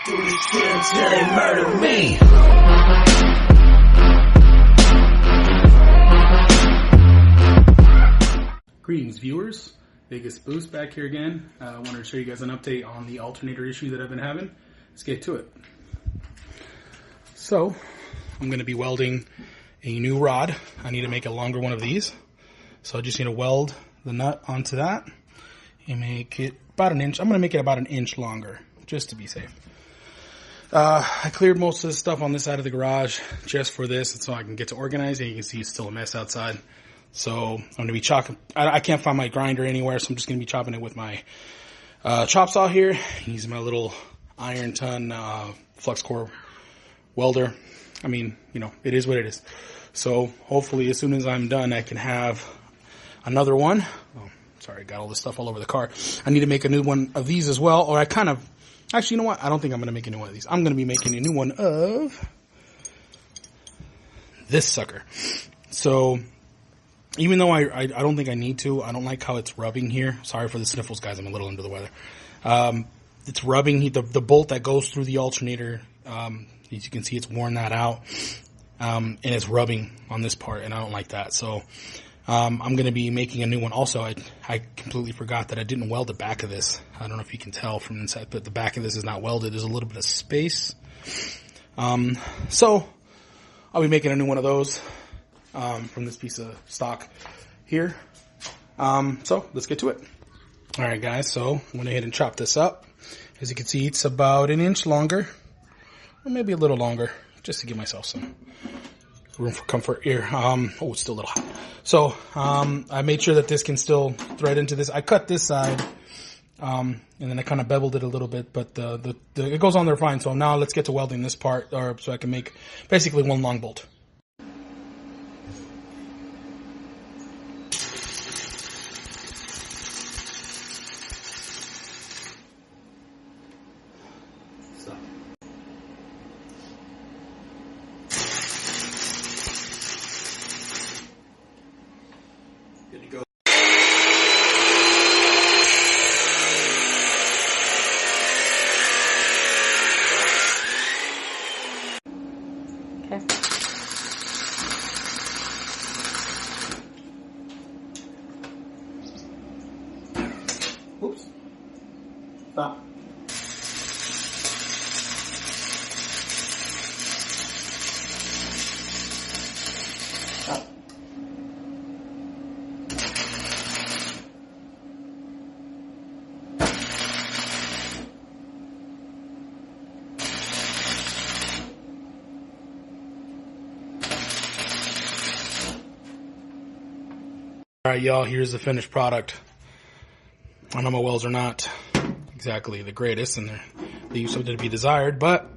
Do these kids till they murder me. Greetings, viewers. VegasBoost back here again. I wanted to show you guys an update on the alternator issue that I've been having. Let's get to it. So, I'm going to be welding a new rod. I need to make a longer one of these. So I just need to weld the nut onto that and make it about an inch. I'm going to make it about an inch longer, just to be safe. I cleared most of the stuff on this side of the garage just for this, so I can get to organizing. You can see it's still a mess outside. So I'm going to be chopping. I can't find my grinder anywhere, so I'm just going to be chopping it with my chop saw here, using my little iron ton flux core welder. I mean, you know, it is what it is. So hopefully as soon as I'm done, I can have another one. Oh, sorry, got all this stuff all over the car. I need to make a new one of these as well, or actually, you know what? I don't think I'm going to make a new one of these. I'm going to be making a new one of this sucker. So even though I don't think I need to, I don't like how it's rubbing here. Sorry for the sniffles, guys. I'm a little under the weather. It's rubbing. The bolt that goes through the alternator, as you can see, it's worn that out. And it's rubbing on this part, and I don't like that. So I'm going to be making a new one. Also, I completely forgot that I didn't weld the back of this. I don't know if you can tell from inside, but the back of this is not welded. There's a little bit of space. So I'll be making a new one of those from this piece of stock here. So let's get to it. All right, guys. So I went ahead and chopped this up. As you can see, it's about an inch longer, or maybe a little longer, just to give myself some room for comfort here. Oh, it's still a little hot. So, I made sure that this can still thread into this. I cut this side, and then I kind of beveled it a little bit, but it goes on there fine. So now let's get to welding this part, so I can make basically one long bolt. Good to go. Okay. Whoops. Stop. Stop. All right, y'all, here's the finished product. I know my welds are not exactly the greatest, and they leave something to be desired, but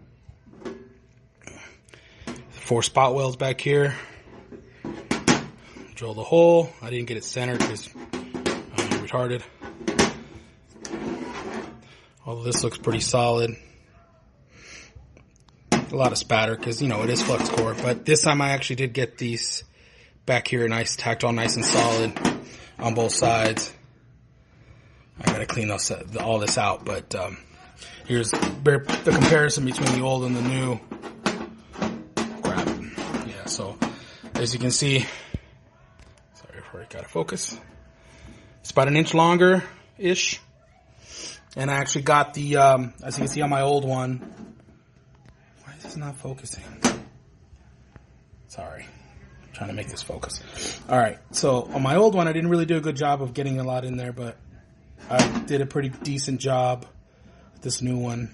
4 spot welds back here. Drill the hole. I didn't get it centered because I'm retarded. Although this looks pretty solid. A lot of spatter because, you know, it is flux core, but this time I actually did get these back here nice, tacked on nice and solid on both sides. I gotta clean all this out, but here's the comparison between the old and the new. Crap. Yeah, so as you can see, sorry if I gotta focus. It's about an inch longer-ish. And I actually got the, as you can see on my old one, why is this not focusing? Sorry. Trying to make this focus. All right, so on my old one, I didn't really do a good job of getting a lot in there, but I did a pretty decent job with this new one.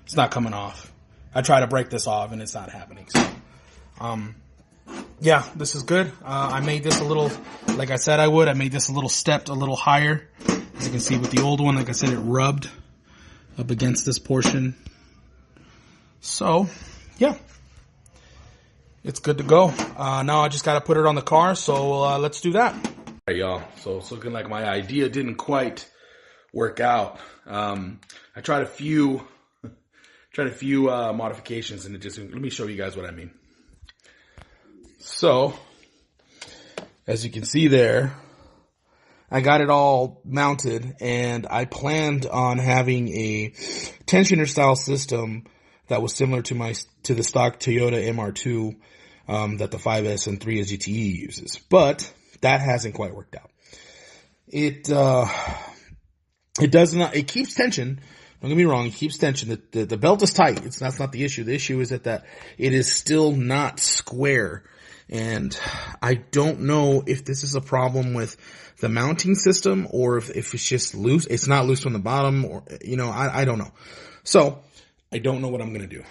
It's not coming off. I try to break this off, and it's not happening. So, yeah, this is good. I made this a little, like I said I would. I made this a little stepped, a little higher. As you can see with the old one, like I said, it rubbed up against this portion. So, yeah. It's good to go. Now I just got to put it on the car, so let's do that. All right, y'all. So it's looking like my idea didn't quite work out. I tried a few modifications, and it just, let me show you guys what I mean. So, as you can see there, I got it all mounted, and I planned on having a tensioner style system that was similar to the stock Toyota MR2 that the 5S and 3S GTE uses, but that hasn't quite worked out. It does not. It keeps tension. Don't get me wrong. It keeps tension. The belt is tight. That's not the issue. The issue is that it is still not square. And I don't know if this is a problem with the mounting system or if it's just loose. It's not loose from the bottom, or, I don't know. So I don't know what I'm going to do.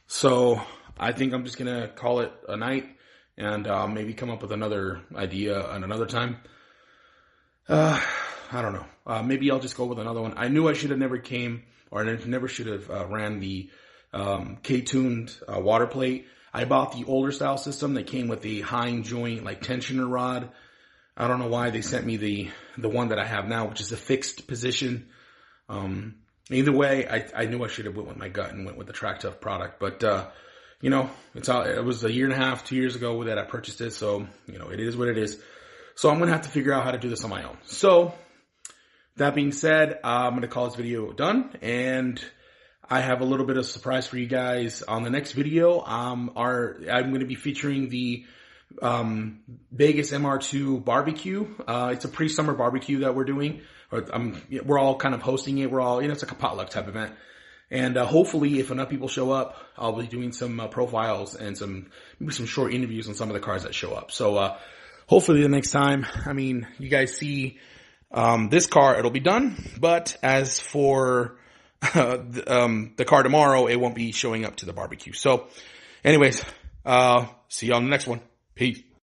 So I think I'm just going to call it a night and maybe come up with another idea at another time. I don't know. Maybe I'll just go with another one. I knew I should have never should have ran the K-tuned water plate. I bought the older style system that came with the Hind joint, like tensioner rod. I don't know why they sent me the one that I have now, which is a fixed position. Either way, I knew I should have went with my gut and went with the Track Tough product. But, it was a year and a half, 2 years ago that I purchased it. So, it is what it is. So I'm going to have to figure out how to do this on my own. So that being said, I'm going to call this video done, and I have a little bit of surprise for you guys on the next video. I'm going to be featuring the VegasMR2 BBQ. It's a pre-summer barbecue that we're doing. We're all kind of hosting it. We're all, it's like a potluck type event. And hopefully, if enough people show up, I'll be doing some profiles and maybe some short interviews on some of the cars that show up. So hopefully the next time, you guys see this car, it'll be done. But as for the car tomorrow, it won't be showing up to the barbecue. So anyways, see you on the next one. Peace.